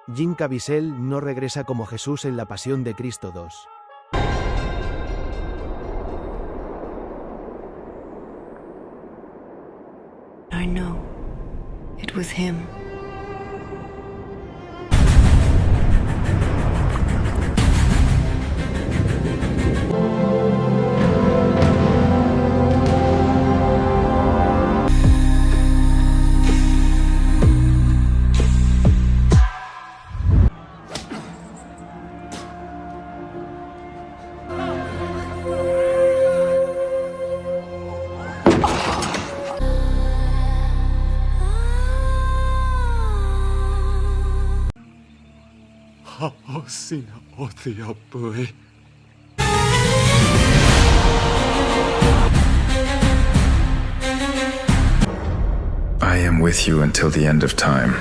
Jim Caviezel no regresa como Jesús en La Pasión de Cristo 2. I know. It was him. I am with you until the end of time.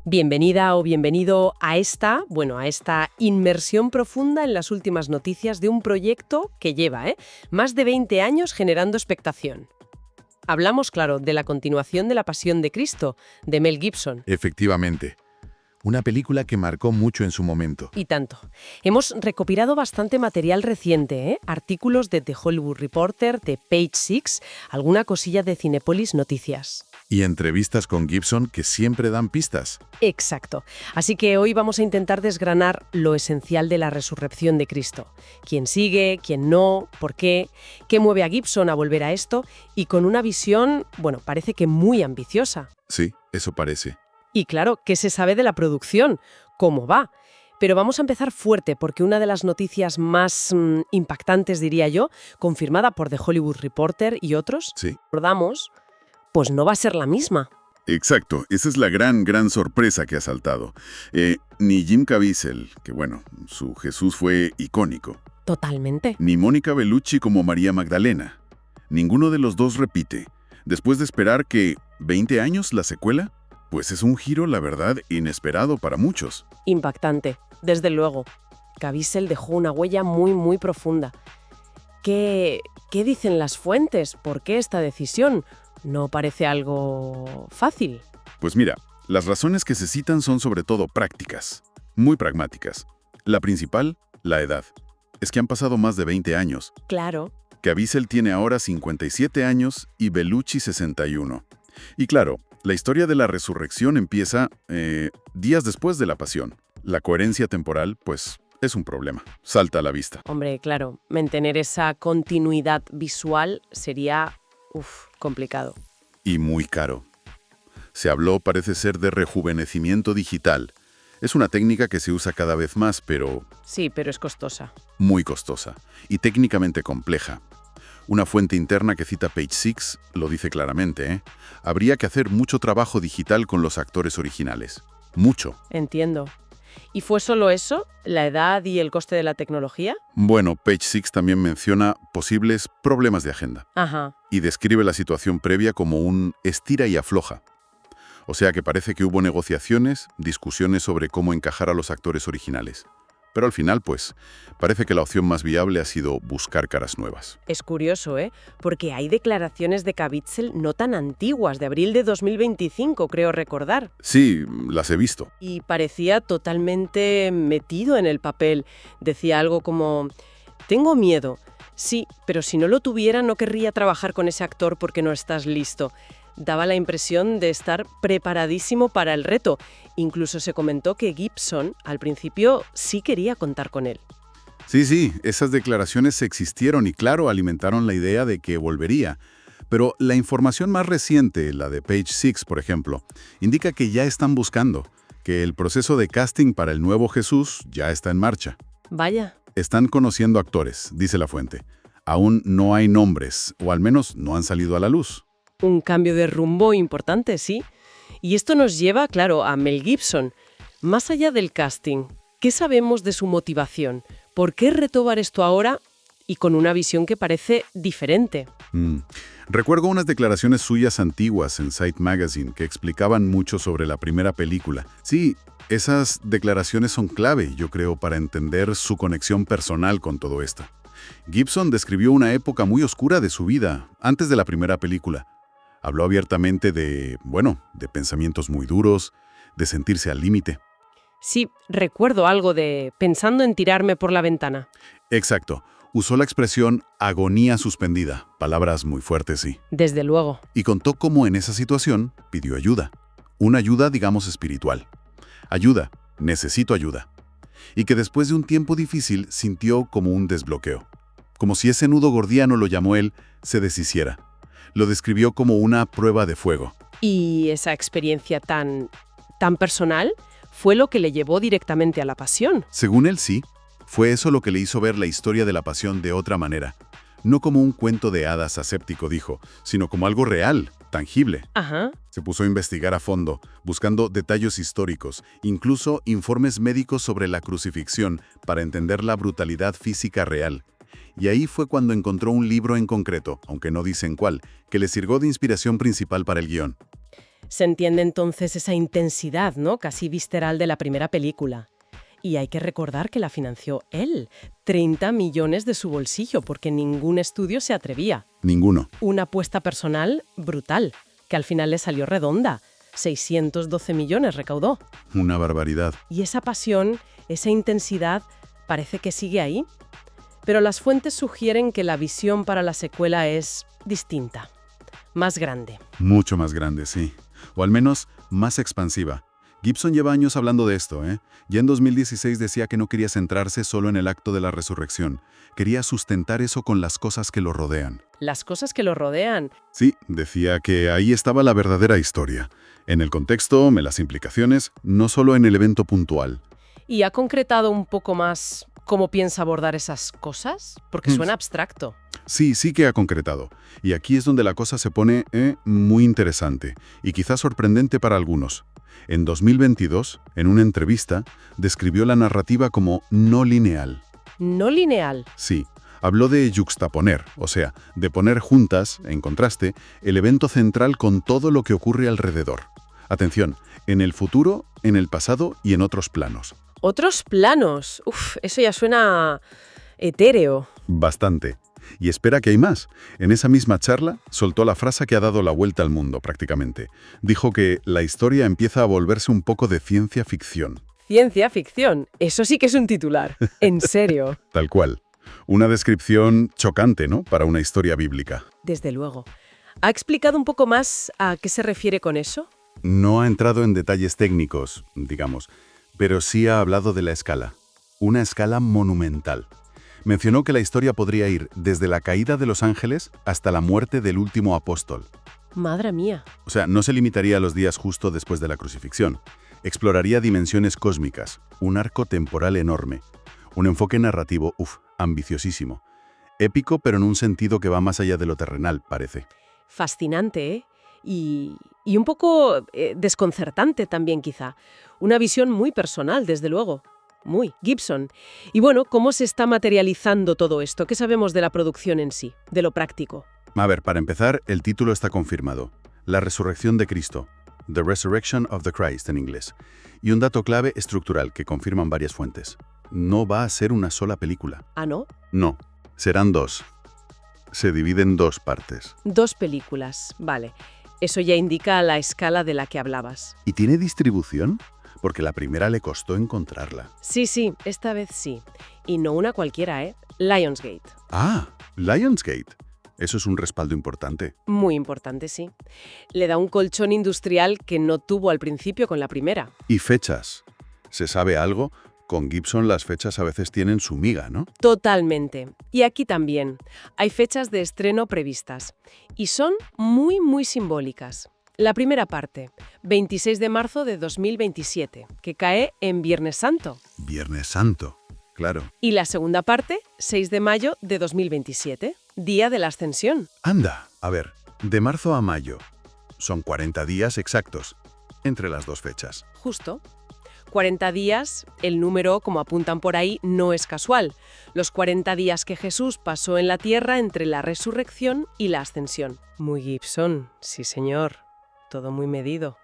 Bienvenida o bienvenido a esta inmersión profunda en las últimas noticias de un proyecto que lleva más de 20 años generando expectación. Hablamos, claro, de la continuación de La Pasión de Cristo, de Mel Gibson. Efectivamente. Una película que marcó mucho en su momento. Y tanto. Hemos recopilado bastante material reciente, artículos de The Hollywood Reporter, de Page Six, alguna cosilla de Cinepolis Noticias. Y entrevistas con Gibson que siempre dan pistas. Exacto. Así que hoy vamos a intentar desgranar lo esencial de la resurrección de Cristo. ¿Quién sigue? ¿Quién no? ¿Por qué? ¿Qué mueve a Gibson a volver a esto? Y con una visión, parece que muy ambiciosa. Sí, eso parece. Y claro, ¿qué se sabe de la producción? ¿Cómo va? Pero vamos a empezar fuerte, porque una de las noticias más impactantes, diría yo, confirmada por The Hollywood Reporter y otros, Sí. recordamos, pues no va a ser la misma. Exacto, esa es la gran sorpresa que ha saltado. Ni Jim Caviezel, que su Jesús fue icónico. Totalmente. Ni Mónica Bellucci como María Magdalena. Ninguno de los dos repite. Después de esperar que 20 años la secuela, pues es un giro, la verdad, inesperado para muchos. Impactante, desde luego. Caviezel dejó una huella muy profunda. ¿Qué dicen las fuentes? ¿Por qué esta decisión? No parece algo fácil. Pues mira, las razones que se citan son sobre todo prácticas, muy pragmáticas. La principal, la edad. Es que han pasado más de 20 años. Claro. Caviezel tiene ahora 57 años y Bellucci 61. Y claro, la historia de la resurrección empieza días después de la pasión. La coherencia temporal, pues, es un problema. Salta a la vista. Hombre, claro, mantener esa continuidad visual sería, complicado. Y muy caro. Se habló, parece ser, de rejuvenecimiento digital. Es una técnica que se usa cada vez más, pero... Sí, pero es costosa. Muy costosa. Y técnicamente compleja. Una fuente interna que cita Page Six lo dice claramente, Habría que hacer mucho trabajo digital con los actores originales. Mucho. Entiendo. ¿Y fue solo eso? ¿La edad y el coste de la tecnología? Bueno, Page Six también menciona posibles problemas de agenda. Ajá. Y describe la situación previa como un estira y afloja. O sea que parece que hubo negociaciones, discusiones sobre cómo encajar a los actores originales. Pero al final, pues, parece que la opción más viable ha sido buscar caras nuevas. Es curioso, porque hay declaraciones de Caviezel no tan antiguas, de abril de 2025, creo recordar. Sí, las he visto. Y parecía totalmente metido en el papel. Decía algo como, tengo miedo. Sí, pero si no lo tuviera no querría trabajar con ese actor porque no estás listo. Daba la impresión de estar preparadísimo para el reto. Incluso se comentó que Gibson, al principio, sí quería contar con él. Sí, esas declaraciones existieron y claro, alimentaron la idea de que volvería. Pero la información más reciente, la de Page Six, por ejemplo, indica que ya están buscando, que el proceso de casting para el nuevo Jesús ya está en marcha. Vaya. Están conociendo actores, dice la fuente. Aún no hay nombres, o al menos no han salido a la luz. Un cambio de rumbo importante, sí. Y esto nos lleva, claro, a Mel Gibson. Más allá del casting, ¿qué sabemos de su motivación? ¿Por qué retomar esto ahora y con una visión que parece diferente. Recuerdo unas declaraciones suyas antiguas en Sight Magazine que explicaban mucho sobre la primera película. Sí, esas declaraciones son clave, yo creo, para entender su conexión personal con todo esto. Gibson describió una época muy oscura de su vida, antes de la primera película. Habló abiertamente de pensamientos muy duros, de sentirse al límite. Sí, recuerdo algo de pensando en tirarme por la ventana. Exacto. Usó la expresión agonía suspendida, palabras muy fuertes, sí. Desde luego. Y contó cómo en esa situación pidió ayuda. Una ayuda, digamos, espiritual. Ayuda, necesito ayuda. Y que después de un tiempo difícil sintió como un desbloqueo. Como si ese nudo gordiano, lo llamó él, se deshiciera. Lo describió como una prueba de fuego. Y esa experiencia tan personal fue lo que le llevó directamente a la pasión. Según él, sí. Fue eso lo que le hizo ver la historia de la pasión de otra manera. No como un cuento de hadas aséptico, dijo, sino como algo real, tangible. Ajá. Se puso a investigar a fondo, buscando detalles históricos, incluso informes médicos sobre la crucifixión, para entender la brutalidad física real. Y ahí fue cuando encontró un libro en concreto, aunque no dicen cuál, que le sirvió de inspiración principal para el guión. Se entiende entonces esa intensidad, ¿no? Casi visceral de la primera película. Y hay que recordar que la financió él, 30 millones de su bolsillo, porque ningún estudio se atrevía. Ninguno. Una apuesta personal brutal, que al final le salió redonda. 612 millones recaudó. Una barbaridad. Y esa pasión, esa intensidad, parece que sigue ahí. Pero las fuentes sugieren que la visión para la secuela es distinta, más grande. Mucho más grande, sí. O al menos más expansiva. Gibson lleva años hablando de esto, ¿eh? Ya en 2016 decía que no quería centrarse solo en el acto de la resurrección. Quería sustentar eso con las cosas que lo rodean. Las cosas que lo rodean. Sí, decía que ahí estaba la verdadera historia. En el contexto, en las implicaciones, no solo en el evento puntual. ¿Y ha concretado un poco más cómo piensa abordar esas cosas? Porque suena abstracto. Sí que ha concretado. Y aquí es donde la cosa se pone muy interesante y quizás sorprendente para algunos. En 2022, en una entrevista, describió la narrativa como no lineal. ¿No lineal? Sí, habló de yuxtaponer, o sea, de poner juntas, en contraste, el evento central con todo lo que ocurre alrededor. Atención, en el futuro, en el pasado y en otros planos. ¿Otros planos? Uf, eso ya suena etéreo. Bastante. Y espera que hay más. En esa misma charla, soltó la frase que ha dado la vuelta al mundo, prácticamente. Dijo que la historia empieza a volverse un poco de ciencia ficción. Ciencia ficción. Eso sí que es un titular. En serio. Tal cual. Una descripción chocante, ¿no?, para una historia bíblica. Desde luego. ¿Ha explicado un poco más a qué se refiere con eso? No ha entrado en detalles técnicos, digamos, pero sí ha hablado de la escala. Una escala monumental. Mencionó que la historia podría ir desde la caída de los ángeles hasta la muerte del último apóstol. Madre mía. O sea, no se limitaría a los días justo después de la crucifixión. Exploraría dimensiones cósmicas, un arco temporal enorme, un enfoque narrativo, ambiciosísimo. Épico, pero en un sentido que va más allá de lo terrenal, parece. Fascinante, ¿eh? Y un poco desconcertante también, quizá. Una visión muy personal, desde luego. Muy. Gibson. Y bueno, ¿cómo se está materializando todo esto? ¿Qué sabemos de la producción en sí, de lo práctico? A ver, para empezar, el título está confirmado. La resurrección de Cristo. The Resurrection of the Christ en inglés. Y un dato clave estructural que confirman varias fuentes. No va a ser una sola película. ¿Ah, no? No, serán dos. Se divide en dos partes. 2 películas, vale. Eso ya indica la escala de la que hablabas. ¿Y tiene distribución? Porque la primera le costó encontrarla. Sí, esta vez sí. Y no una cualquiera, ¿eh? Lionsgate. Ah, Lionsgate. Eso es un respaldo importante. Muy importante, sí. Le da un colchón industrial que no tuvo al principio con la primera. ¿Y fechas? ¿Se sabe algo? Con Gibson las fechas a veces tienen su miga, ¿no? Totalmente. Y aquí también. Hay fechas de estreno previstas. Y son muy, muy simbólicas. La primera parte, 26 de marzo de 2027, que cae en Viernes Santo. Viernes Santo, claro. Y la segunda parte, 6 de mayo de 2027, Día de la Ascensión. Anda, a ver, de marzo a mayo. Son 40 días exactos entre las dos fechas. Justo. 40 días, el número, como apuntan por ahí, no es casual. Los 40 días que Jesús pasó en la tierra entre la resurrección y la ascensión. Muy Gibson, sí señor. Todo muy medido.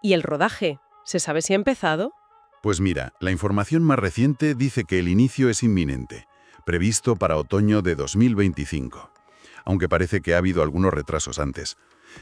¿Y el rodaje? ¿Se sabe si ha empezado? Pues mira, la información más reciente dice que el inicio es inminente, previsto para otoño de 2025. Aunque parece que ha habido algunos retrasos antes.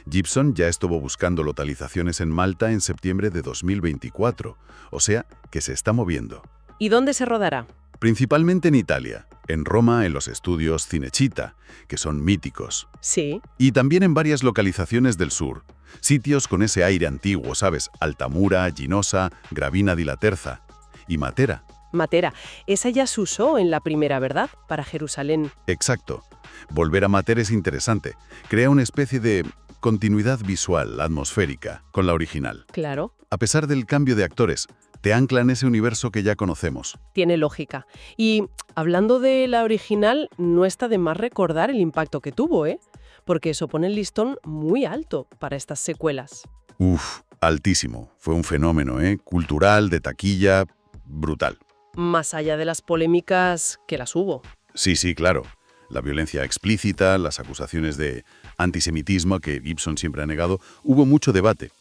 Gibson ya estuvo buscando localizaciones en Malta en septiembre de 2024, o sea, que se está moviendo. ¿Y dónde se rodará? Principalmente en Italia, en Roma, en los estudios Cinecittà, que son míticos. Sí. Y también en varias localizaciones del sur, sitios con ese aire antiguo, ¿sabes? Altamura, Ginosa, Gravina di la Terza y Matera. Matera. Esa ya se usó en la primera, ¿verdad? Para Jerusalén. Exacto. Volver a Matera es interesante. Crea una especie de continuidad visual, atmosférica, con la original. Claro. A pesar del cambio de actores, te ancla en ese universo que ya conocemos. Tiene lógica. Y hablando de la original, no está de más recordar el impacto que tuvo, ¿eh? Porque eso pone el listón muy alto para estas secuelas. Uf, altísimo. Fue un fenómeno, cultural, de taquilla, brutal. Más allá de las polémicas que las hubo. Sí, claro. La violencia explícita, las acusaciones de antisemitismo que Gibson siempre ha negado, hubo mucho debate.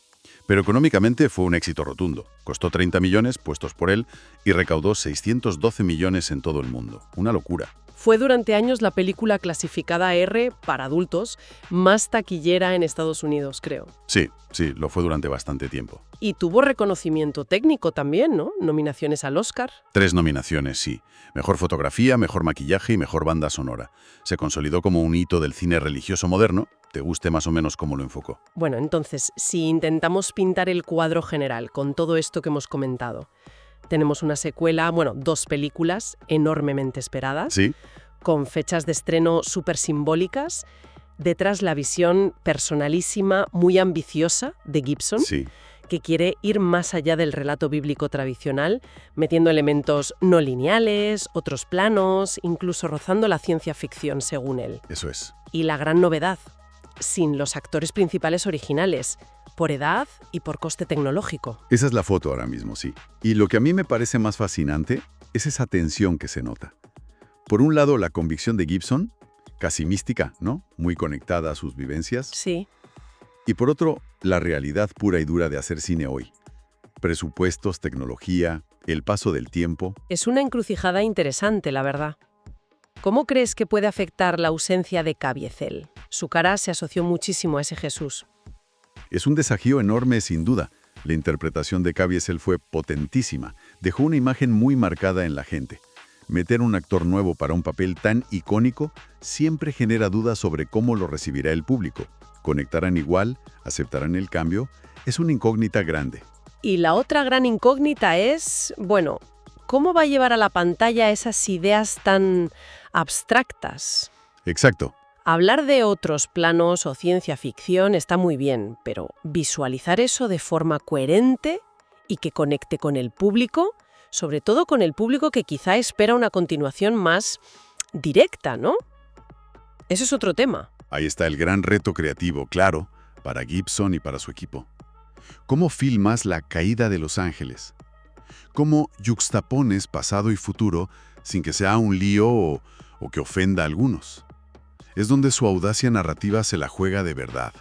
Pero económicamente fue un éxito rotundo. Costó 30 millones puestos por él y recaudó 612 millones en todo el mundo. Una locura. Fue durante años la película clasificada R para adultos más taquillera en Estados Unidos, creo. Sí, lo fue durante bastante tiempo. Y tuvo reconocimiento técnico también, ¿no? Nominaciones al Oscar. 3 nominaciones, sí. Mejor fotografía, mejor maquillaje y mejor banda sonora. Se consolidó como un hito del cine religioso moderno, te guste más o menos cómo lo enfocó. Bueno, entonces, si intentamos pintar el cuadro general con todo esto que hemos comentado, tenemos una secuela, 2 películas enormemente esperadas, Sí. con fechas de estreno súper simbólicas, detrás la visión personalísima, muy ambiciosa de Gibson, Sí. que quiere ir más allá del relato bíblico tradicional, metiendo elementos no lineales, otros planos, incluso rozando la ciencia ficción, según él. Eso es. Y la gran novedad, sin los actores principales originales, por edad y por coste tecnológico. Esa es la foto ahora mismo, sí. Y lo que a mí me parece más fascinante es esa tensión que se nota. Por un lado, la convicción de Gibson, casi mística, ¿no? Muy conectada a sus vivencias. Sí. Y por otro, la realidad pura y dura de hacer cine hoy. Presupuestos, tecnología, el paso del tiempo. Es una encrucijada interesante, la verdad. ¿Cómo crees que puede afectar la ausencia de Caviezel? Su cara se asoció muchísimo a ese Jesús. Es un desafío enorme, sin duda. La interpretación de Caviezel fue potentísima. Dejó una imagen muy marcada en la gente. Meter un actor nuevo para un papel tan icónico siempre genera dudas sobre cómo lo recibirá el público. ¿Conectarán igual? ¿Aceptarán el cambio? Es una incógnita grande. Y la otra gran incógnita es, ¿cómo va a llevar a la pantalla esas ideas tan abstractas? Exacto. Hablar de otros planos o ciencia ficción está muy bien, pero visualizar eso de forma coherente y que conecte con el público, sobre todo con el público que quizá espera una continuación más directa, ¿no? Eso es otro tema. Ahí está el gran reto creativo, claro, para Gibson y para su equipo. ¿Cómo filmas la caída de Los Ángeles? ¿Cómo yuxtapones pasado y futuro sin que sea un lío o que ofenda a algunos? Es donde su audacia narrativa se la juega de verdad.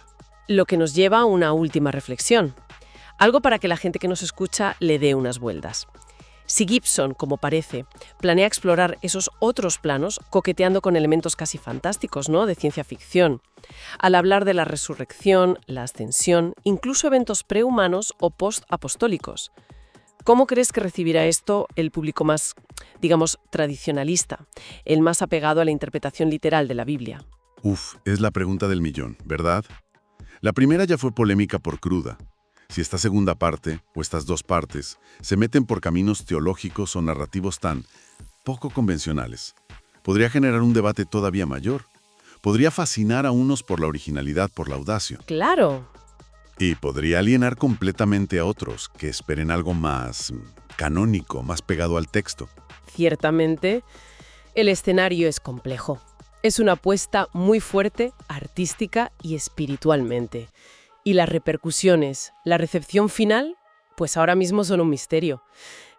Lo que nos lleva a una última reflexión. Algo para que la gente que nos escucha le dé unas vueltas. Si Gibson, como parece, planea explorar esos otros planos, coqueteando con elementos casi fantásticos, ¿no?, de ciencia ficción, al hablar de la resurrección, la ascensión, incluso eventos prehumanos o post-apostólicos, ¿cómo crees que recibirá esto el público más, tradicionalista, el más apegado a la interpretación literal de la Biblia? Es la pregunta del millón, ¿verdad? La primera ya fue polémica por cruda. Si esta segunda parte, o estas dos partes, se meten por caminos teológicos o narrativos tan poco convencionales, podría generar un debate todavía mayor. Podría fascinar a unos por la originalidad, por la audacia. ¡Claro! Y podría alienar completamente a otros que esperen algo más canónico, más pegado al texto. Ciertamente, el escenario es complejo. Es una apuesta muy fuerte, artística y espiritualmente. Y las repercusiones, la recepción final, Pues ahora mismo son un misterio.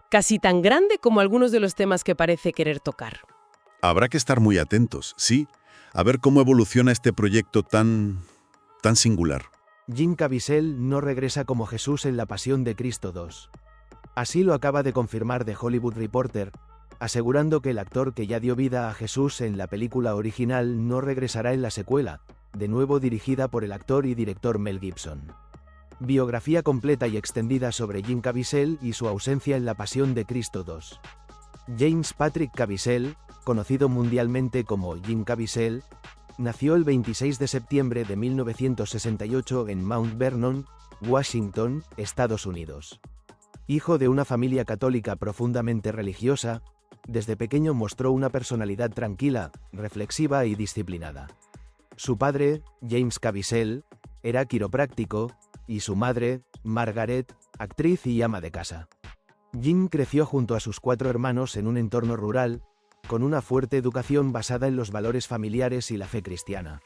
Casi tan grande como algunos de los temas que parece querer tocar. Habrá que estar muy atentos, sí, a ver cómo evoluciona este proyecto tan singular. Jim Caviezel no regresa como Jesús en La Pasión de Cristo 2. Así lo acaba de confirmar The Hollywood Reporter, asegurando que el actor que ya dio vida a Jesús en la película original no regresará en la secuela, de nuevo dirigida por el actor y director Mel Gibson. Biografía completa y extendida sobre Jim Caviezel y su ausencia en La Pasión de Cristo 2. James Patrick Caviezel, conocido mundialmente como Jim Caviezel, nació el 26 de septiembre de 1968 en Mount Vernon, Washington, Estados Unidos. Hijo de una familia católica profundamente religiosa, desde pequeño mostró una personalidad tranquila, reflexiva y disciplinada. Su padre, James Caviezel, era quiropráctico, y su madre, Margaret, actriz y ama de casa. Jim creció junto a sus 4 hermanos en un entorno rural, con una fuerte educación basada en los valores familiares y la fe cristiana.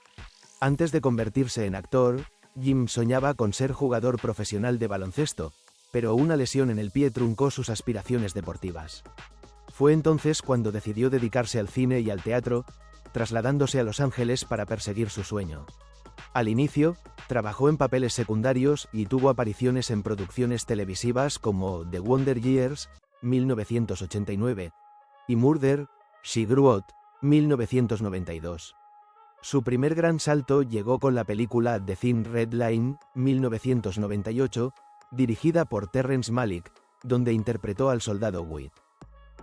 Antes de convertirse en actor, Jim soñaba con ser jugador profesional de baloncesto, pero una lesión en el pie truncó sus aspiraciones deportivas. Fue entonces cuando decidió dedicarse al cine y al teatro, trasladándose a Los Ángeles para perseguir su sueño. Al inicio, trabajó en papeles secundarios y tuvo apariciones en producciones televisivas como The Wonder Years, 1989, y Murder, She Grew Up, 1992. Su primer gran salto llegó con la película The Thin Red Line, 1998, dirigida por Terrence Malick, donde interpretó al soldado White.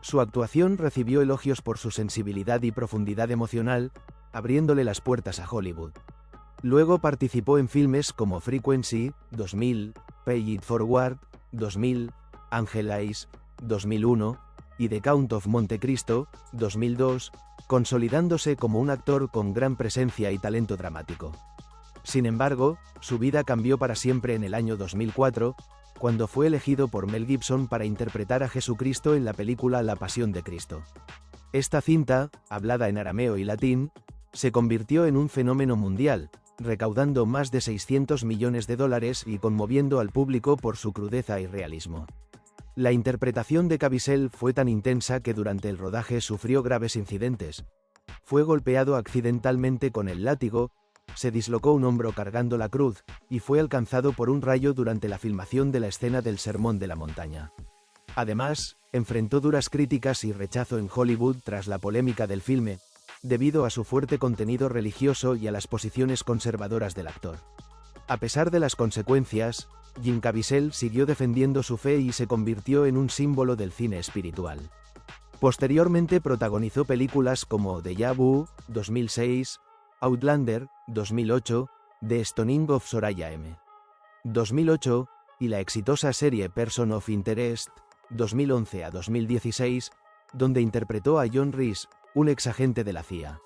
Su actuación recibió elogios por su sensibilidad y profundidad emocional, abriéndole las puertas a Hollywood. Luego participó en filmes como Frequency, 2000, Pay It Forward, 2000, Angel Eyes, 2001, y The Count of Monte Cristo, 2002, consolidándose como un actor con gran presencia y talento dramático. Sin embargo, su vida cambió para siempre en el año 2004, cuando fue elegido por Mel Gibson para interpretar a Jesucristo en la película La Pasión de Cristo. Esta cinta, hablada en arameo y latín, se convirtió en un fenómeno mundial, recaudando más de $600 millones y conmoviendo al público por su crudeza y realismo. La interpretación de Caviezel fue tan intensa que durante el rodaje sufrió graves incidentes. Fue golpeado accidentalmente con el látigo, se dislocó un hombro cargando la cruz, y fue alcanzado por un rayo durante la filmación de la escena del Sermón de la Montaña. Además, enfrentó duras críticas y rechazo en Hollywood tras la polémica del filme, debido a su fuerte contenido religioso y a las posiciones conservadoras del actor. A pesar de las consecuencias, Jim Caviezel siguió defendiendo su fe y se convirtió en un símbolo del cine espiritual. Posteriormente protagonizó películas como Deja Vu, 2006, Outlander, 2008, The Stoning of Soraya M. 2008, y la exitosa serie Person of Interest, 2011 a 2016, donde interpretó a John Reese, un exagente de la CIA.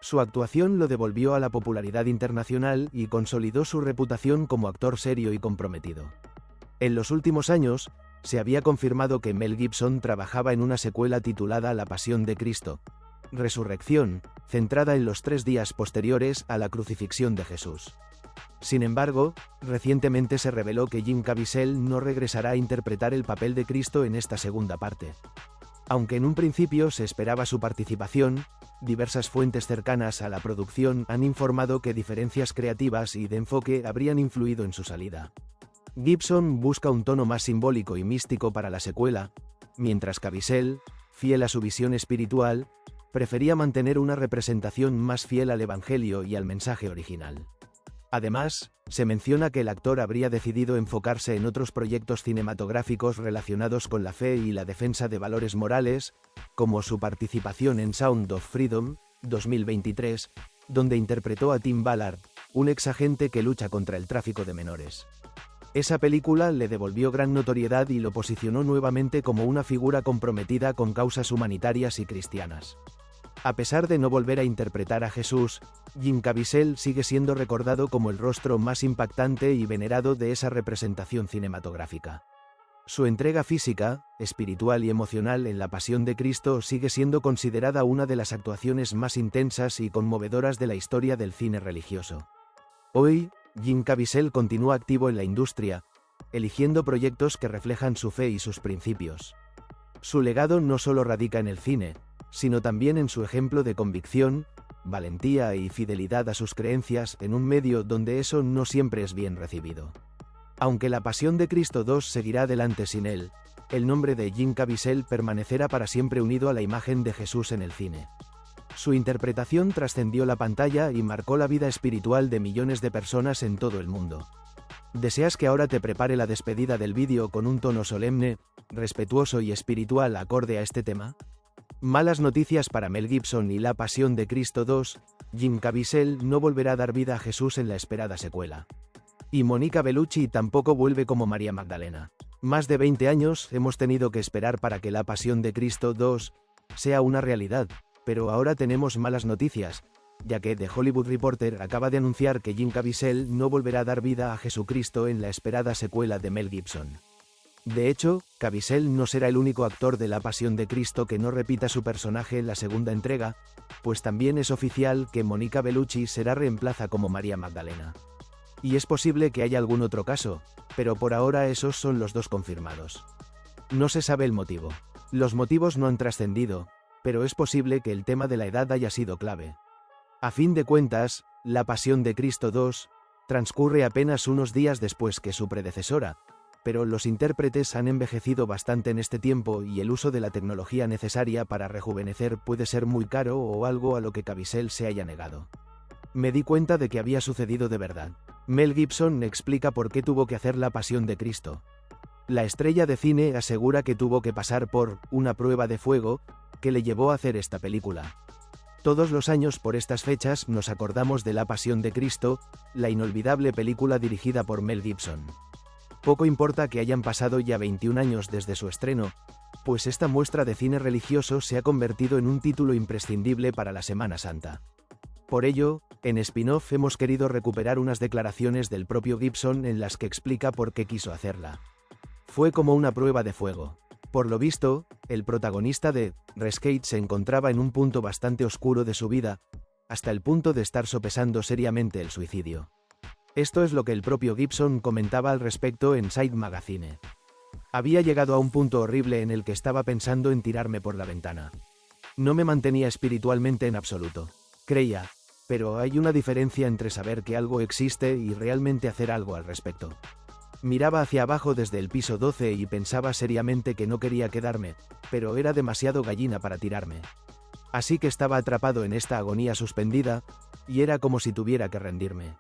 Su actuación lo devolvió a la popularidad internacional y consolidó su reputación como actor serio y comprometido. En los últimos años, se había confirmado que Mel Gibson trabajaba en una secuela titulada La Pasión de Cristo, Resurrección, centrada en los 3 días posteriores a la crucifixión de Jesús. Sin embargo, recientemente se reveló que Jim Caviezel no regresará a interpretar el papel de Cristo en esta segunda parte. Aunque en un principio se esperaba su participación, diversas fuentes cercanas a la producción han informado que diferencias creativas y de enfoque habrían influido en su salida. Gibson busca un tono más simbólico y místico para la secuela, mientras Caviezel, fiel a su visión espiritual, prefería mantener una representación más fiel al Evangelio y al mensaje original. Además, se menciona que el actor habría decidido enfocarse en otros proyectos cinematográficos relacionados con la fe y la defensa de valores morales, como su participación en Sound of Freedom, 2023, donde interpretó a Tim Ballard, un exagente que lucha contra el tráfico de menores. Esa película le devolvió gran notoriedad y lo posicionó nuevamente como una figura comprometida con causas humanitarias y cristianas. A pesar de no volver a interpretar a Jesús, Jim Caviezel sigue siendo recordado como el rostro más impactante y venerado de esa representación cinematográfica. Su entrega física, espiritual y emocional en La Pasión de Cristo sigue siendo considerada una de las actuaciones más intensas y conmovedoras de la historia del cine religioso. Hoy, Jim Caviezel continúa activo en la industria, eligiendo proyectos que reflejan su fe y sus principios. Su legado no solo radica en el cine, sino también en su ejemplo de convicción, valentía y fidelidad a sus creencias en un medio donde eso no siempre es bien recibido. Aunque La Pasión de Cristo 2 seguirá adelante sin él, el nombre de Jim Caviezel permanecerá para siempre unido a la imagen de Jesús en el cine. Su interpretación trascendió la pantalla y marcó la vida espiritual de millones de personas en todo el mundo. ¿Deseas que ahora te prepare la despedida del vídeo con un tono solemne, respetuoso y espiritual acorde a este tema? Malas noticias para Mel Gibson y La Pasión de Cristo 2, Jim Caviezel no volverá a dar vida a Jesús en la esperada secuela. Y Monica Bellucci tampoco vuelve como María Magdalena. Más de 20 años hemos tenido que esperar para que La Pasión de Cristo 2 sea una realidad, pero ahora tenemos malas noticias, ya que The Hollywood Reporter acaba de anunciar que Jim Caviezel no volverá a dar vida a Jesucristo en la esperada secuela de Mel Gibson. De hecho, Caviezel no será el único actor de La Pasión de Cristo que no repita su personaje en la segunda entrega, pues también es oficial que Monica Bellucci será reemplaza como María Magdalena. Y es posible que haya algún otro caso, pero por ahora esos son los dos confirmados. No se sabe el motivo. Los motivos no han trascendido, pero es posible que el tema de la edad haya sido clave. A fin de cuentas, La Pasión de Cristo 2 transcurre apenas unos días después que su predecesora, pero los intérpretes han envejecido bastante en este tiempo y el uso de la tecnología necesaria para rejuvenecer puede ser muy caro o algo a lo que Caviezel se haya negado. Me di cuenta de que había sucedido de verdad. Mel Gibson explica por qué tuvo que hacer La Pasión de Cristo. La estrella de cine asegura que tuvo que pasar por una prueba de fuego que le llevó a hacer esta película. Todos los años por estas fechas nos acordamos de La Pasión de Cristo, la inolvidable película dirigida por Mel Gibson. Poco importa que hayan pasado ya 21 años desde su estreno, pues esta muestra de cine religioso se ha convertido en un título imprescindible para la Semana Santa. Por ello, en spin-off hemos querido recuperar unas declaraciones del propio Gibson en las que explica por qué quiso hacerla. Fue como una prueba de fuego. Por lo visto, el protagonista de Rescate se encontraba en un punto bastante oscuro de su vida, hasta el punto de estar sopesando seriamente el suicidio. Esto es lo que el propio Gibson comentaba al respecto en Side Magazine. Había llegado a un punto horrible en el que estaba pensando en tirarme por la ventana. No me mantenía espiritualmente en absoluto. Creía, pero hay una diferencia entre saber que algo existe y realmente hacer algo al respecto. Miraba hacia abajo desde el piso 12 y pensaba seriamente que no quería quedarme, pero era demasiado gallina para tirarme. Así que estaba atrapado en esta agonía suspendida, y era como si tuviera que rendirme.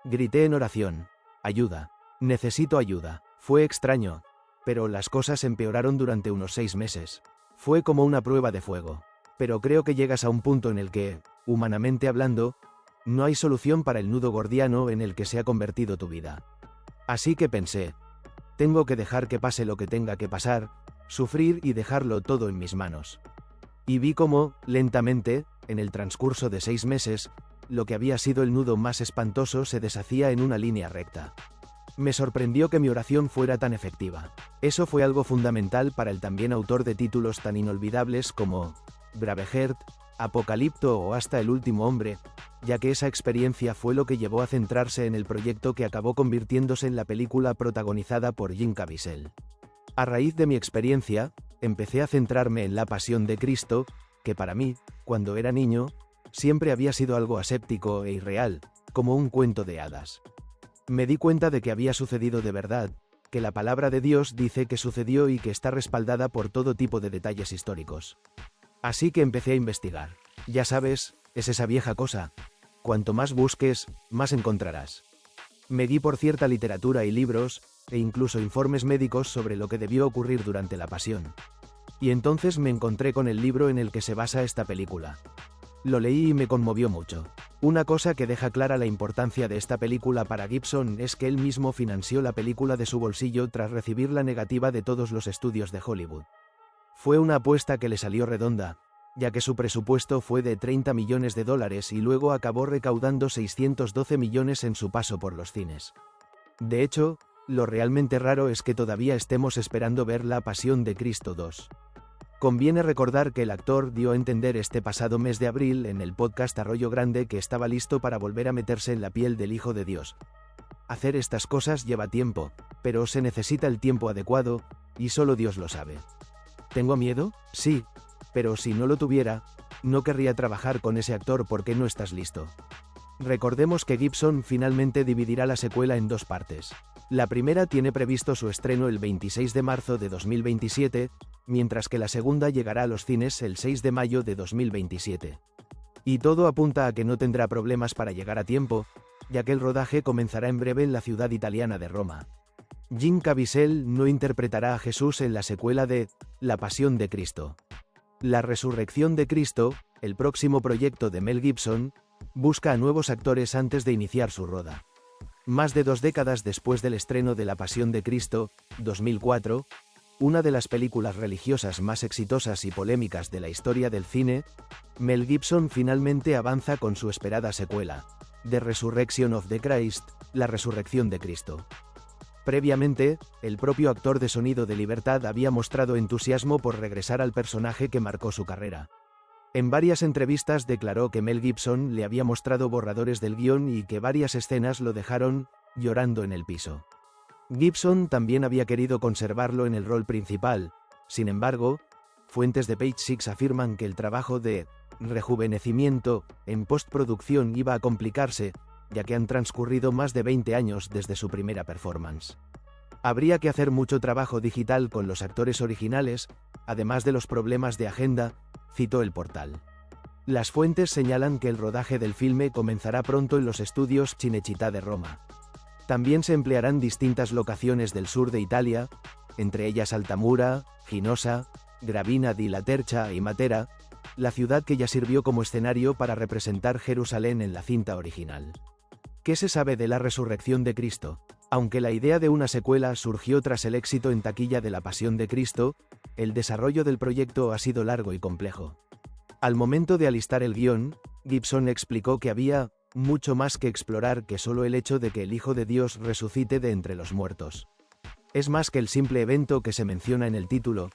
Grité en oración: ayuda, necesito ayuda. Fue extraño, pero las cosas empeoraron durante unos 6 meses. Fue como una prueba de fuego. Pero creo que llegas a un punto en el que, humanamente hablando, no hay solución para el nudo gordiano en el que se ha convertido tu vida. Así que pensé, tengo que dejar que pase lo que tenga que pasar, sufrir y dejarlo todo en mis manos. Y vi cómo, lentamente, en el transcurso de 6 meses, lo que había sido el nudo más espantoso se deshacía en una línea recta. Me sorprendió que mi oración fuera tan efectiva. Eso fue algo fundamental para el también autor de títulos tan inolvidables como Braveheart, Apocalipto o hasta El último hombre, ya que esa experiencia fue lo que llevó a centrarse en el proyecto que acabó convirtiéndose en la película protagonizada por Jim Caviezel. A raíz de mi experiencia, empecé a centrarme en La Pasión de Cristo, que para mí, cuando era niño, siempre había sido algo aséptico e irreal, como un cuento de hadas. Me di cuenta de que había sucedido de verdad, que la palabra de Dios dice que sucedió y que está respaldada por todo tipo de detalles históricos. Así que empecé a investigar. Ya sabes, es esa vieja cosa. Cuanto más busques, más encontrarás. Me guié por cierta literatura y libros, e incluso informes médicos sobre lo que debió ocurrir durante la Pasión. Y entonces me encontré con el libro en el que se basa esta película. Lo leí y me conmovió mucho. Una cosa que deja clara la importancia de esta película para Gibson es que él mismo financió la película de su bolsillo tras recibir la negativa de todos los estudios de Hollywood. Fue una apuesta que le salió redonda, ya que su presupuesto fue de $30 millones y luego acabó recaudando 612 millones en su paso por los cines. De hecho, lo realmente raro es que todavía estemos esperando ver La Pasión de Cristo 2. Conviene recordar que el actor dio a entender este pasado mes de abril en el podcast Arroyo Grande que estaba listo para volver a meterse en la piel del Hijo de Dios. Hacer estas cosas lleva tiempo, pero se necesita el tiempo adecuado, y solo Dios lo sabe. ¿Tengo miedo? Sí, pero si no lo tuviera, no querría trabajar con ese actor porque no estás listo. Recordemos que Gibson finalmente dividirá la secuela en 2 partes. La primera tiene previsto su estreno el 26 de marzo de 2027, mientras que la segunda llegará a los cines el 6 de mayo de 2027. Y todo apunta a que no tendrá problemas para llegar a tiempo, ya que el rodaje comenzará en breve en la ciudad italiana de Roma. Jim Caviezel no interpretará a Jesús en la secuela de La Pasión de Cristo. La Resurrección de Cristo, el próximo proyecto de Mel Gibson, busca a nuevos actores antes de iniciar su roda. Más de 2 décadas después del estreno de La Pasión de Cristo, 2004, una de las películas religiosas más exitosas y polémicas de la historia del cine, Mel Gibson finalmente avanza con su esperada secuela, The Resurrection of the Christ, La Resurrección de Cristo. Previamente, el propio actor de Sonido de Libertad había mostrado entusiasmo por regresar al personaje que marcó su carrera. En varias entrevistas declaró que Mel Gibson le había mostrado borradores del guión y que varias escenas lo dejaron llorando en el piso. Gibson también había querido conservarlo en el rol principal, sin embargo, fuentes de Page Six afirman que el trabajo de rejuvenecimiento en postproducción iba a complicarse, ya que han transcurrido más de 20 años desde su primera performance. Habría que hacer mucho trabajo digital con los actores originales, además de los problemas de agenda, citó el portal. Las fuentes señalan que el rodaje del filme comenzará pronto en los estudios Cinecittà de Roma. También se emplearán distintas locaciones del sur de Italia, entre ellas Altamura, Ginosa, Gravina di Laterza y Matera, la ciudad que ya sirvió como escenario para representar Jerusalén en la cinta original. ¿Qué se sabe de La Resurrección de Cristo? Aunque la idea de una secuela surgió tras el éxito en taquilla de La Pasión de Cristo, el desarrollo del proyecto ha sido largo y complejo. Al momento de alistar el guión, Gibson explicó que había mucho más que explorar que solo el hecho de que el Hijo de Dios resucite de entre los muertos. Es más que el simple evento que se menciona en el título,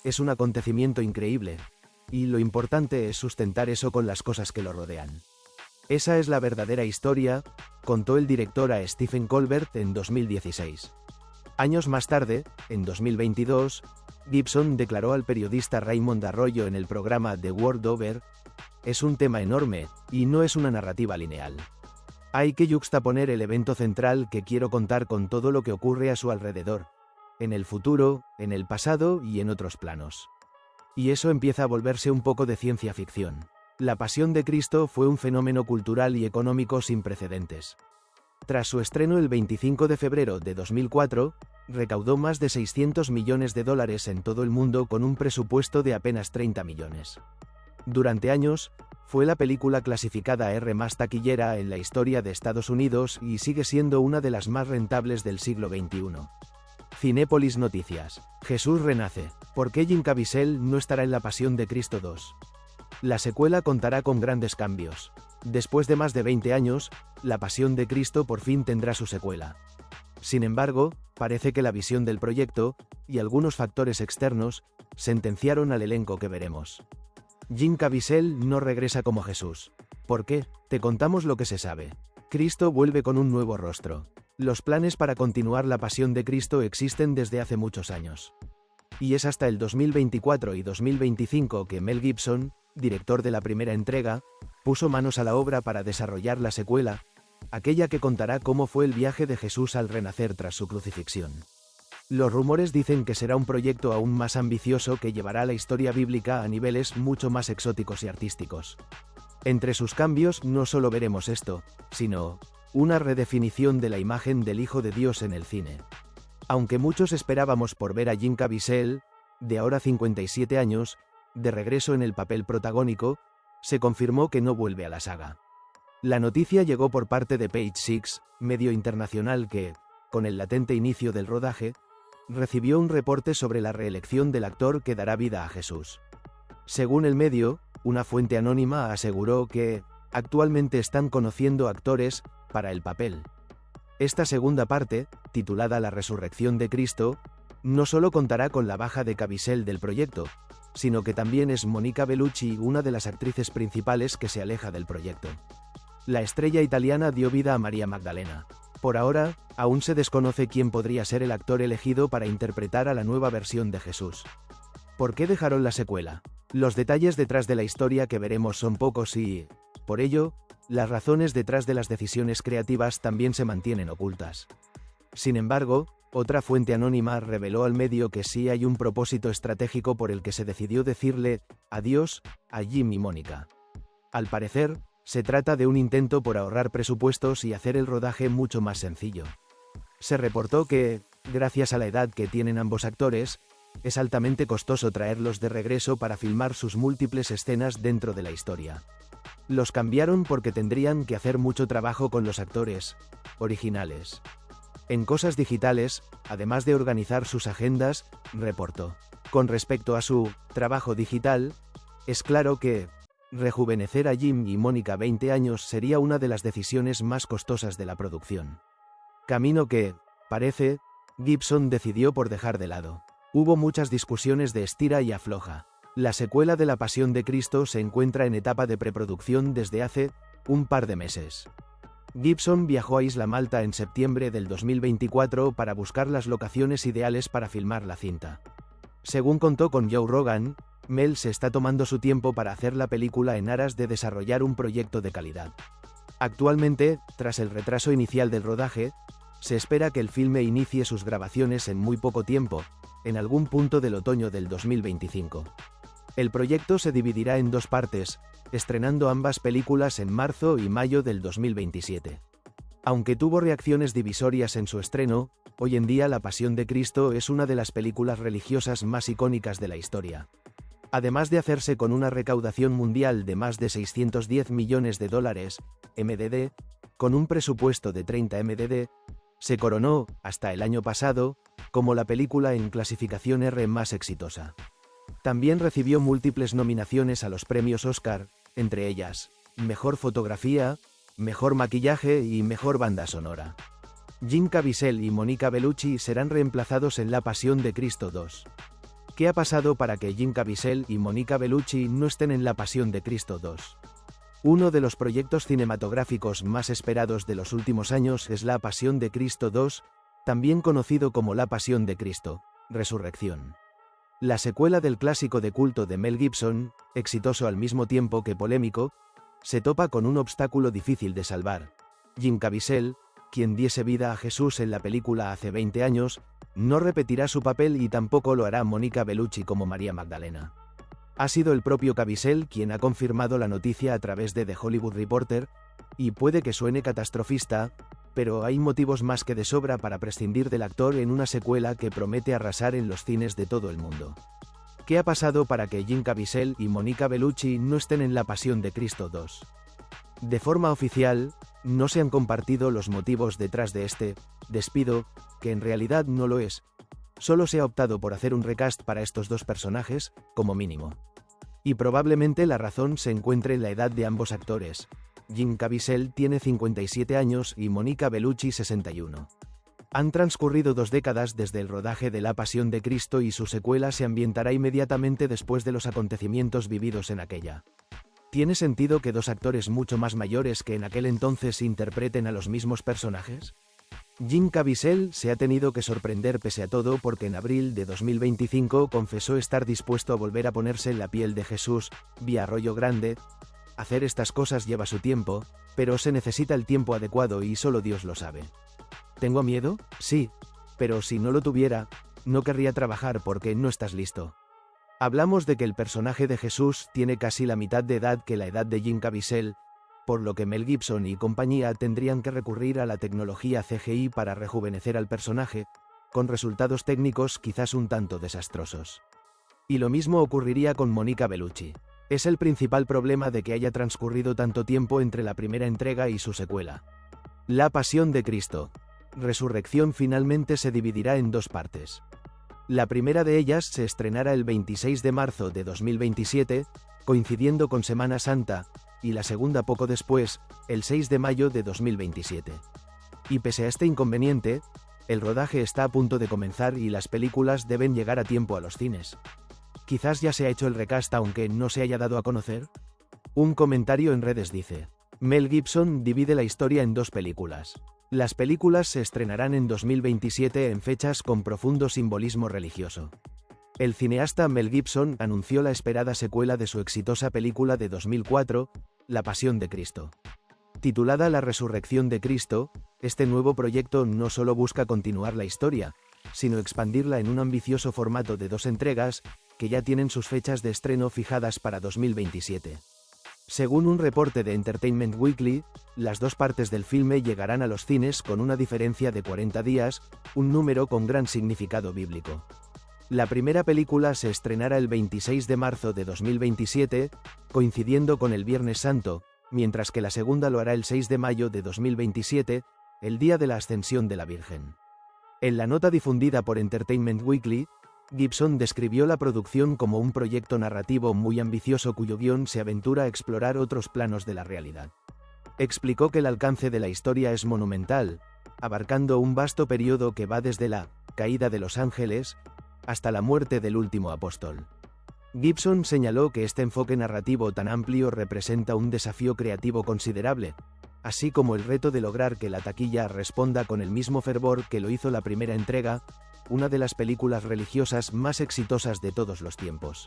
es un acontecimiento increíble, y lo importante es sustentar eso con las cosas que lo rodean. Esa es la verdadera historia, contó el director a Stephen Colbert en 2016. Años más tarde, en 2022, Gibson declaró al periodista Raymond Arroyo en el programa The World Over: "Es un tema enorme, y no es una narrativa lineal. Hay que yuxtaponer el evento central que quiero contar con todo lo que ocurre a su alrededor, en el futuro, en el pasado y en otros planos. Y eso empieza a volverse un poco de ciencia ficción. La Pasión de Cristo fue un fenómeno cultural y económico sin precedentes. Tras su estreno el 25 de febrero de 2004, recaudó más de $600 millones en todo el mundo con un presupuesto de apenas 30 millones. Durante años, fue la película clasificada R más taquillera en la historia de Estados Unidos y sigue siendo una de las más rentables del siglo XXI. Cinépolis Noticias. Jesús renace. ¿Por qué Jim Caviezel no estará en La Pasión de Cristo 2? La secuela contará con grandes cambios. Después de más de 20 años, La Pasión de Cristo por fin tendrá su secuela. Sin embargo, parece que la visión del proyecto, y algunos factores externos, sentenciaron al elenco que veremos. Jim Caviezel no regresa como Jesús. ¿Por qué? Te contamos lo que se sabe. Cristo vuelve con un nuevo rostro. Los planes para continuar La Pasión de Cristo existen desde hace muchos años. Y es hasta el 2024 y 2025 que Mel Gibson, director de la primera entrega, puso manos a la obra para desarrollar la secuela, aquella que contará cómo fue el viaje de Jesús al renacer tras su crucifixión. Los rumores dicen que será un proyecto aún más ambicioso que llevará la historia bíblica a niveles mucho más exóticos y artísticos. Entre sus cambios no solo veremos esto, sino una redefinición de la imagen del Hijo de Dios en el cine. Aunque muchos esperábamos por ver a Jim Caviezel, de ahora 57 años, de regreso en el papel protagónico, se confirmó que no vuelve a la saga. La noticia llegó por parte de Page Six, medio internacional que, con el latente inicio del rodaje, recibió un reporte sobre la reelección del actor que dará vida a Jesús. Según el medio, una fuente anónima aseguró que actualmente están conociendo actores para el papel. Esta segunda parte, titulada La Resurrección de Cristo, no solo contará con la baja de Caviezel del proyecto, sino que también es Monica Bellucci una de las actrices principales que se aleja del proyecto. La estrella italiana dio vida a María Magdalena. Por ahora, aún se desconoce quién podría ser el actor elegido para interpretar a la nueva versión de Jesús. ¿Por qué dejaron la secuela? Los detalles detrás de la historia que veremos son pocos y, por ello, las razones detrás de las decisiones creativas también se mantienen ocultas. Sin embargo, otra fuente anónima reveló al medio que sí hay un propósito estratégico por el que se decidió decirle adiós a Jim y Mónica. Al parecer, se trata de un intento por ahorrar presupuestos y hacer el rodaje mucho más sencillo. Se reportó que, gracias a la edad que tienen ambos actores, es altamente costoso traerlos de regreso para filmar sus múltiples escenas dentro de la historia. Los cambiaron porque tendrían que hacer mucho trabajo con los actores originales. En cosas digitales, además de organizar sus agendas, reportó. Con respecto a su trabajo digital, es claro que rejuvenecer a Jim y Mónica 20 años sería una de las decisiones más costosas de la producción. Camino que, parece, Gibson decidió por dejar de lado. Hubo muchas discusiones de estira y afloja. La secuela de La Pasión de Cristo se encuentra en etapa de preproducción desde hace un par de meses. Gibson viajó a Isla Malta en septiembre del 2024 para buscar las locaciones ideales para filmar la cinta. Según contó con Joe Rogan, Mel se está tomando su tiempo para hacer la película en aras de desarrollar un proyecto de calidad. Actualmente, tras el retraso inicial del rodaje, se espera que el filme inicie sus grabaciones en muy poco tiempo, en algún punto del otoño del 2025. El proyecto se dividirá en dos partes, estrenando ambas películas en marzo y mayo del 2027. Aunque tuvo reacciones divisorias en su estreno, hoy en día La Pasión de Cristo es una de las películas religiosas más icónicas de la historia. Además de hacerse con una recaudación mundial de más de $610 millones, MDD, con un presupuesto de 30 MDD, se coronó, hasta el año pasado, como la película en clasificación R más exitosa. También recibió múltiples nominaciones a los premios Oscar, entre ellas, Mejor Fotografía, Mejor Maquillaje y Mejor Banda Sonora. Jim Caviezel y Monica Bellucci serán reemplazados en La Pasión de Cristo 2. ¿Qué ha pasado para que Jim Caviezel y Monica Bellucci no estén en La Pasión de Cristo 2? Uno de los proyectos cinematográficos más esperados de los últimos años es La Pasión de Cristo 2, también conocido como La Pasión de Cristo, Resurrección. La secuela del clásico de culto de Mel Gibson, exitoso al mismo tiempo que polémico, se topa con un obstáculo difícil de salvar. Jim Caviezel, quien diese vida a Jesús en la película hace 20 años, no repetirá su papel y tampoco lo hará Monica Bellucci como María Magdalena. Ha sido el propio Caviezel quien ha confirmado la noticia a través de The Hollywood Reporter, y puede que suene catastrofista, pero hay motivos más que de sobra para prescindir del actor en una secuela que promete arrasar en los cines de todo el mundo. ¿Qué ha pasado para que Jim Caviezel y Monica Bellucci no estén en La Pasión de Cristo 2? De forma oficial, no se han compartido los motivos detrás de este despido, que en realidad no lo es. Solo se ha optado por hacer un recast para estos dos personajes, como mínimo. Y probablemente la razón se encuentre en la edad de ambos actores. Jim Caviezel tiene 57 años y Monica Bellucci 61. Han transcurrido 2 décadas desde el rodaje de La Pasión de Cristo y su secuela se ambientará inmediatamente después de los acontecimientos vividos en aquella. ¿Tiene sentido que 2 actores mucho más mayores que en aquel entonces interpreten a los mismos personajes? Jim Caviezel se ha tenido que sorprender pese a todo porque en abril de 2025 confesó estar dispuesto a volver a ponerse en la piel de Jesús, vía Arroyo Grande. Hacer estas cosas lleva su tiempo, pero se necesita el tiempo adecuado y solo Dios lo sabe. ¿Tengo miedo? Sí, pero si no lo tuviera, no querría trabajar porque no estás listo. Hablamos de que el personaje de Jesús tiene casi la mitad de edad que la edad de Jim Caviezel, por lo que Mel Gibson y compañía tendrían que recurrir a la tecnología CGI para rejuvenecer al personaje, con resultados técnicos quizás un tanto desastrosos. Y lo mismo ocurriría con Monica Bellucci. Es el principal problema de que haya transcurrido tanto tiempo entre la primera entrega y su secuela. La Pasión de Cristo, Resurrección finalmente se dividirá en 2 partes. La primera de ellas se estrenará el 26 de marzo de 2027, coincidiendo con Semana Santa, y la segunda poco después, el 6 de mayo de 2027. Y pese a este inconveniente, el rodaje está a punto de comenzar y las películas deben llegar a tiempo a los cines. Quizás ya se ha hecho el recast aunque no se haya dado a conocer. Un comentario en redes dice: Mel Gibson divide la historia en 2 películas. Las películas se estrenarán en 2027 en fechas con profundo simbolismo religioso. El cineasta Mel Gibson anunció la esperada secuela de su exitosa película de 2004, La Pasión de Cristo. Titulada La Resurrección de Cristo, este nuevo proyecto no solo busca continuar la historia, sino expandirla en un ambicioso formato de 2 entregas, que ya tienen sus fechas de estreno fijadas para 2027. Según un reporte de Entertainment Weekly, las 2 partes del filme llegarán a los cines con una diferencia de 40 días, un número con gran significado bíblico. La primera película se estrenará el 26 de marzo de 2027, coincidiendo con el Viernes Santo, mientras que la segunda lo hará el 6 de mayo de 2027, el día de la Ascensión de la Virgen. En la nota difundida por Entertainment Weekly, Gibson describió la producción como un proyecto narrativo muy ambicioso cuyo guión se aventura a explorar otros planos de la realidad. Explicó que el alcance de la historia es monumental, abarcando un vasto periodo que va desde la caída de los ángeles hasta la muerte del último apóstol. Gibson señaló que este enfoque narrativo tan amplio representa un desafío creativo considerable, así como el reto de lograr que la taquilla responda con el mismo fervor que lo hizo la primera entrega, una de las películas religiosas más exitosas de todos los tiempos.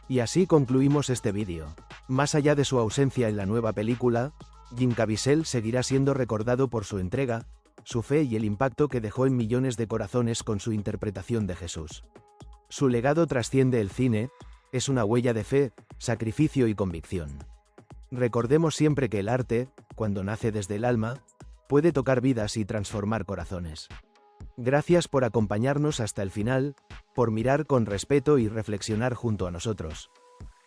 Y así concluimos este vídeo. Más allá de su ausencia en la nueva película, Jim Caviezel seguirá siendo recordado por su entrega, su fe y el impacto que dejó en millones de corazones con su interpretación de Jesús. Su legado trasciende el cine, es una huella de fe, sacrificio y convicción. Recordemos siempre que el arte, cuando nace desde el alma, puede tocar vidas y transformar corazones. Gracias por acompañarnos hasta el final, por mirar con respeto y reflexionar junto a nosotros.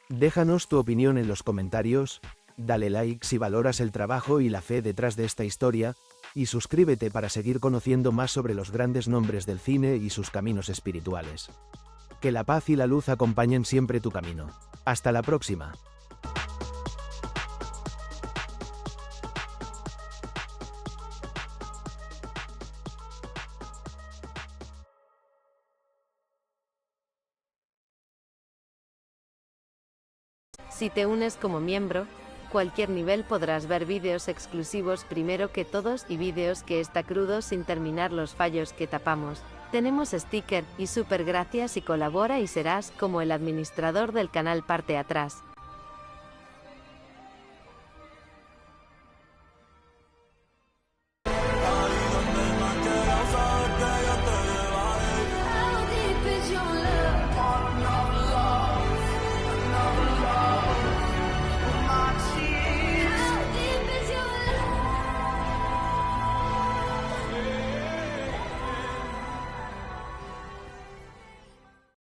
Déjanos tu opinión en los comentarios, dale like si valoras el trabajo y la fe detrás de esta historia, y suscríbete para seguir conociendo más sobre los grandes nombres del cine y sus caminos espirituales. Que la paz y la luz acompañen siempre tu camino. Hasta la próxima. Si te unes como miembro, cualquier nivel podrás ver vídeos exclusivos primero que todos y vídeos que está crudo sin terminar los fallos que tapamos. Tenemos sticker y super gracias y colabora y serás como el administrador del canal parte atrás.